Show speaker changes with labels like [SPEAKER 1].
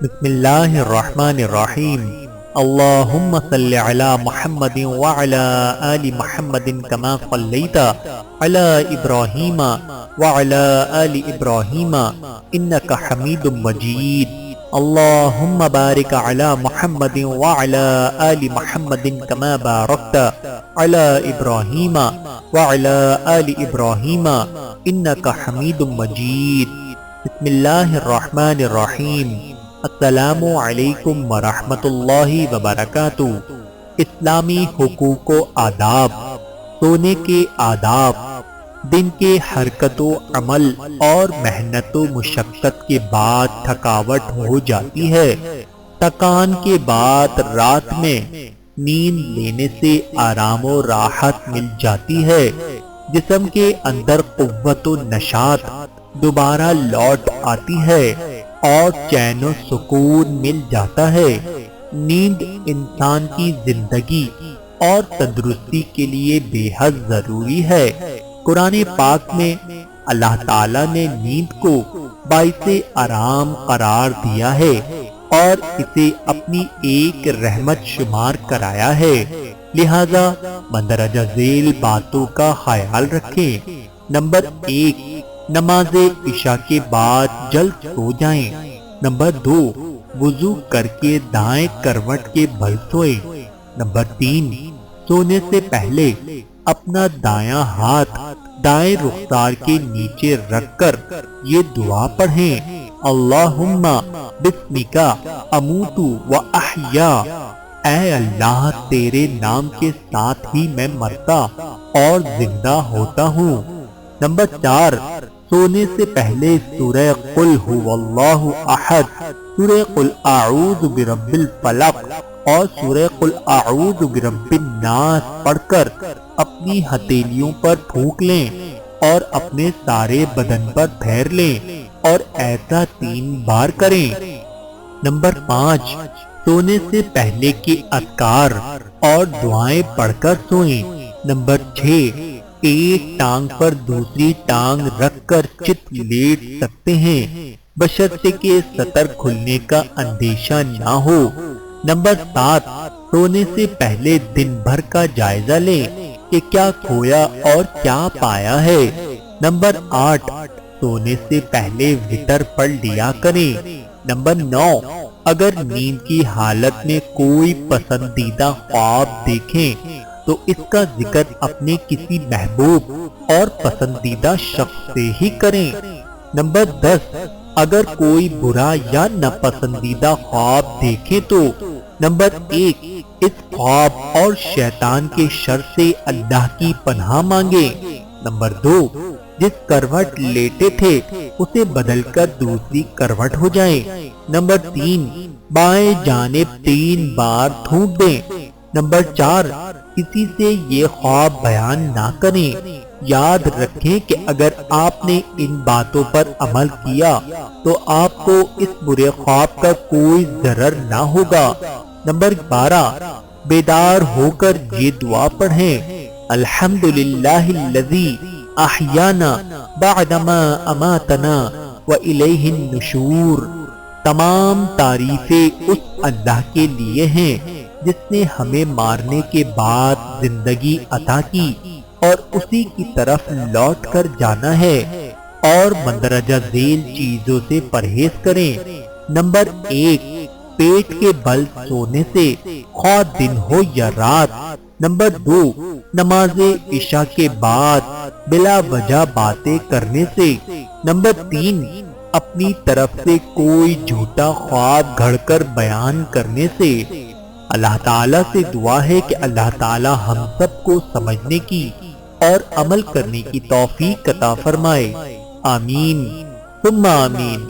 [SPEAKER 1] بسم اللہ الرحمن الرحیم اللہم صل علی محمد وعلی آل محمد کما صلیت علی ابراہیم وعلی آل ابراہیم انک حمید مجید اللہم بارک علی محمد وعلی آل محمد کما بارکت علی ابراہیم وعلی آل ابراہیم انک حمید مجید بسم اللہ الرحمن الرحیم السلام علیکم ورحمۃ اللہ وبرکاتہ۔ اسلامی حقوق و آداب، سونے کے آداب۔ دن کے حرکت و عمل اور محنت و مشقت کے بعد تھکاوٹ ہو جاتی ہے۔ تھکان کے بعد رات میں نیند لینے سے آرام و راحت مل جاتی ہے۔ جسم کے اندر قوت و نشاط دوبارہ لوٹ آتی ہے اور چین و سکون مل جاتا ہے۔ نیند انسان کی زندگی اور تندرستی کے لیے بے حد ضروری ہے۔ قرآن پاک میں اللہ تعالیٰ نے نیند کو باعث آرام قرار دیا ہے اور اسے اپنی ایک رحمت شمار کرایا ہے، لہذا مندرجہ ذیل باتوں کا خیال رکھیں۔ نمبر 1، نماز عشاء کے بعد جلد سو جائیں۔ نمبر 2، وضو کر کے دائیں کروٹ کے بل سوئیں۔ نمبر 3، سونے سے پہلے اپنا دایاں ہاتھ دائیں رخسار کے نیچے رکھ کر یہ دعا پڑھیں، اللہم بسمک اموت و احیا، اے اللہ تیرے نام کے ساتھ ہی میں مرتا اور زندہ ہوتا ہوں۔ نمبر 4، سونے سے پہلے سورہ قل هو اللہ احد، سورہ قل اعوذ برب الفلق اور سورہ قل اعوذ برب الناس پڑھ کر اپنی ہتھیلیوں پر پھونک لیں اور اپنے سارے بدن پر پھیر لیں اور ایسا 3 بار کریں۔ نمبر 5، سونے سے پہلے کے اذکار اور دعائیں پڑھ کر سوئیں۔ نمبر 6، ایک ٹانگ پر دوسری ٹانگ رکھ کر چت لیٹ سکتے ہیں، بشرطے کہ سطر کھلنے کا اندیشہ نہ ہو۔ نمبر 7، سونے سے پہلے دن بھر کا جائزہ لیں کہ کیا کھویا اور کیا پایا ہے۔ نمبر 8، سونے سے پہلے وتر پڑھ لیا کریں۔ نمبر 9، اگر نیند کی حالت میں کوئی پسندیدہ خواب دیکھیں تو اس کا ذکر اپنے کسی محبوب اور پسندیدہ شخص سے ہی کریں۔ نمبر 10، اگر کوئی برا یا ناپسندیدہ خواب دیکھیں تو نمبر 1، اس خواب اور شیطان کے شر سے اللہ کی پناہ مانگیں۔ نمبر 2، جس کروٹ لیٹے تھے اسے بدل کر دوسری کروٹ ہو جائیں۔ نمبر 3، بائیں جانب 3 بار تھوک دیں۔ نمبر 4، کسی سے یہ خواب بیان نہ کریں۔ یاد رکھیں کہ اگر آپ نے ان باتوں پر عمل کیا تو آپ کو اس برے خواب کا کوئی ضرر نہ ہوگا۔ نمبر 12، بیدار ہو کر یہ دعا پڑھیں، الحمدللہ الذی احیانا بعدما اماتنا والیہ النشور۔ تمام تعریفیں اس اللہ کے لیے ہیں جس نے ہمیں مارنے کے بعد زندگی عطا کی اور اسی کی طرف لوٹ کر جانا ہے، اور مندرجہ ذیل چیزوں سے پرہیز کریں۔ نمبر 1، پیٹ کے بل سونے سے، خواہ دن ہو یا رات۔ نمبر 2، نماز عشاء کے بعد بلا وجہ باتیں کرنے سے۔ نمبر 3، اپنی طرف سے کوئی جھوٹا خواب گھڑ کر بیان کرنے سے۔ اللہ تعالیٰ سے دعا ہے کہ اللہ تعالیٰ ہم سب کو سمجھنے کی اور عمل کرنے کی توفیق عطا فرمائے، آمین ثم آمین۔